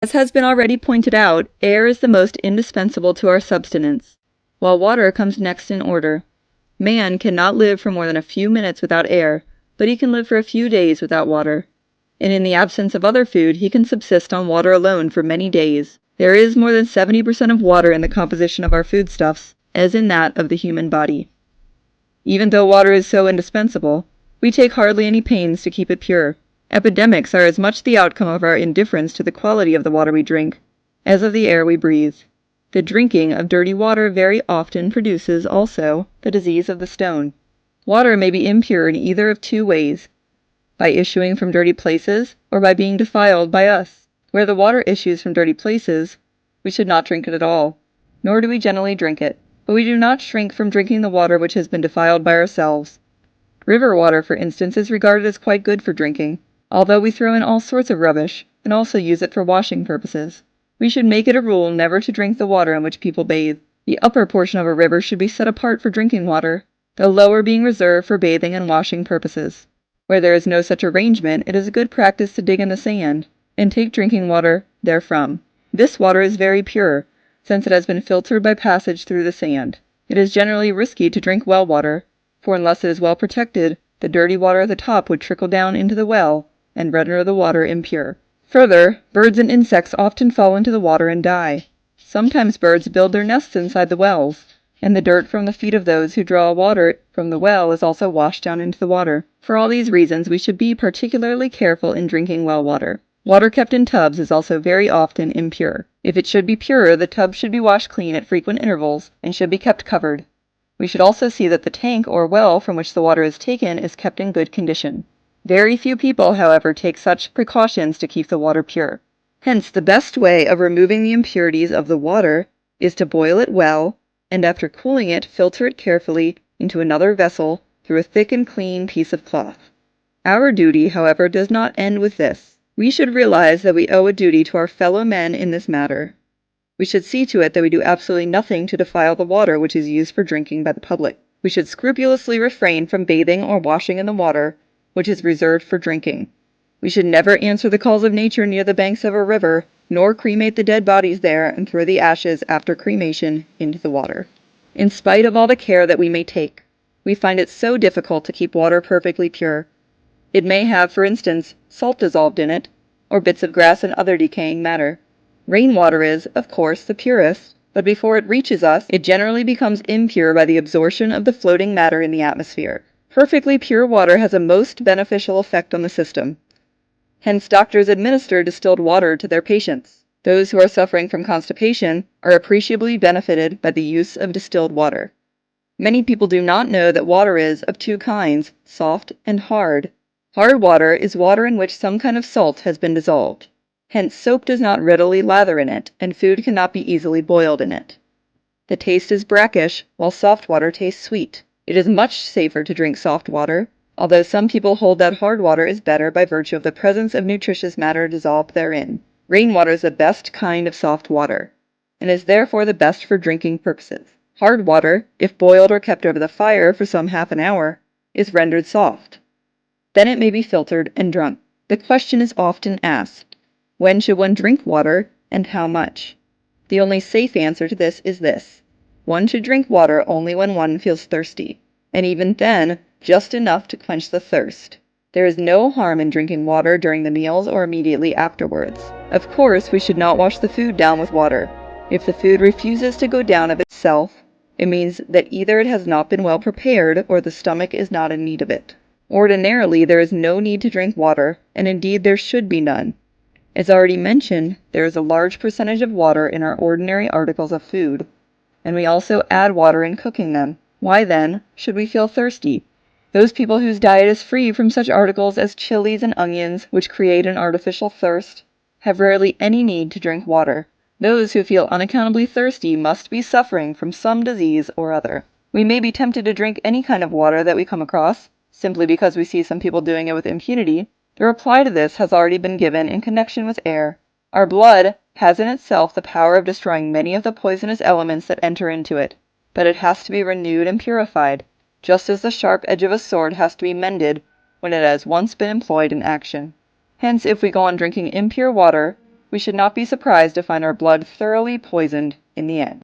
As has been already pointed out, air is the most indispensable to our subsistence, while water comes next in order. Man cannot live for more than a few minutes without air, but he can live for a few days without water. And in the absence of other food, he can subsist on water alone for many days. There is more than 70% of water in the composition of our foodstuffs, as in that of the human body. Even though water is so indispensable, we take hardly any pains to keep it pure. Epidemics are as much the outcome of our indifference to the quality of the water we drink, as of the air we breathe. The drinking of dirty water very often produces, also, the disease of the stone. Water may be impure in either of two ways: by issuing from dirty places, or by being defiled by us. Where the water issues from dirty places, we should not drink it at all, nor do we generally drink it, but we do not shrink from drinking the water which has been defiled by ourselves. River water, for instance, is regarded as quite good for drinking, although we throw in all sorts of rubbish, and also use it for washing purposes. We should make it a rule never to drink the water in which people bathe. The upper portion of a river should be set apart for drinking water, the lower being reserved for bathing and washing purposes. Where there is no such arrangement, it is a good practice to dig in the sand, and take drinking water therefrom. This water is very pure, since it has been filtered by passage through the sand. It is generally risky to drink well water, for unless it is well protected, the dirty water at the top would trickle down into the well, and render the water impure. Further, birds and insects often fall into the water and die. Sometimes birds build their nests inside the wells, and the dirt from the feet of those who draw water from the well is also washed down into the water. For all these reasons, we should be particularly careful in drinking well water. Water kept in tubs is also very often impure. If it should be pure, the tub should be washed clean at frequent intervals, and should be kept covered. We should also see that the tank or well from which the water is taken is kept in good condition. Very few people, however, take such precautions to keep the water pure. Hence, the best way of removing the impurities of the water is to boil it well, and after cooling it, filter it carefully into another vessel through a thick and clean piece of cloth. Our duty, however, does not end with this. We should realize that we owe a duty to our fellow men in this matter. We should see to it that we do absolutely nothing to defile the water which is used for drinking by the public. We should scrupulously refrain from bathing or washing in the water which is reserved for drinking. We should never answer the calls of nature near the banks of a river, nor cremate the dead bodies there and throw the ashes after cremation into the water. In spite of all the care that we may take, we find it so difficult to keep water perfectly pure. It may have, for instance, salt dissolved in it, or bits of grass and other decaying matter. Rainwater is, of course, the purest, but before it reaches us, it generally becomes impure by the absorption of the floating matter in the atmosphere. Perfectly pure water has a most beneficial effect on the system. Hence, doctors administer distilled water to their patients. Those who are suffering from constipation are appreciably benefited by the use of distilled water. Many people do not know that water is of two kinds, soft and hard. Hard water is water in which some kind of salt has been dissolved. Hence, soap does not readily lather in it, and food cannot be easily boiled in it. The taste is brackish, while soft water tastes sweet. It is much safer to drink soft water, although some people hold that hard water is better by virtue of the presence of nutritious matter dissolved therein. Rainwater is the best kind of soft water, and is therefore the best for drinking purposes. Hard water, if boiled or kept over the fire for some half an hour, is rendered soft. Then it may be filtered and drunk. The question is often asked, when should one drink water, and how much? The only safe answer to this is this: one should drink water only when one feels thirsty, and even then, just enough to quench the thirst. There is no harm in drinking water during the meals or immediately afterwards. Of course, we should not wash the food down with water. If the food refuses to go down of itself, it means that either it has not been well prepared or the stomach is not in need of it. Ordinarily, there is no need to drink water, and indeed there should be none. As already mentioned, there is a large percentage of water in our ordinary articles of food, and we also add water in cooking them. Why, then, should we feel thirsty? Those people whose diet is free from such articles as chilies and onions, which create an artificial thirst, have rarely any need to drink water. Those who feel unaccountably thirsty must be suffering from some disease or other. We may be tempted to drink any kind of water that we come across, simply because we see some people doing it with impunity. The reply to this has already been given in connection with air. Our blood has in itself the power of destroying many of the poisonous elements that enter into it, but it has to be renewed and purified, just as the sharp edge of a sword has to be mended when it has once been employed in action. Hence, if we go on drinking impure water, we should not be surprised to find our blood thoroughly poisoned in the end.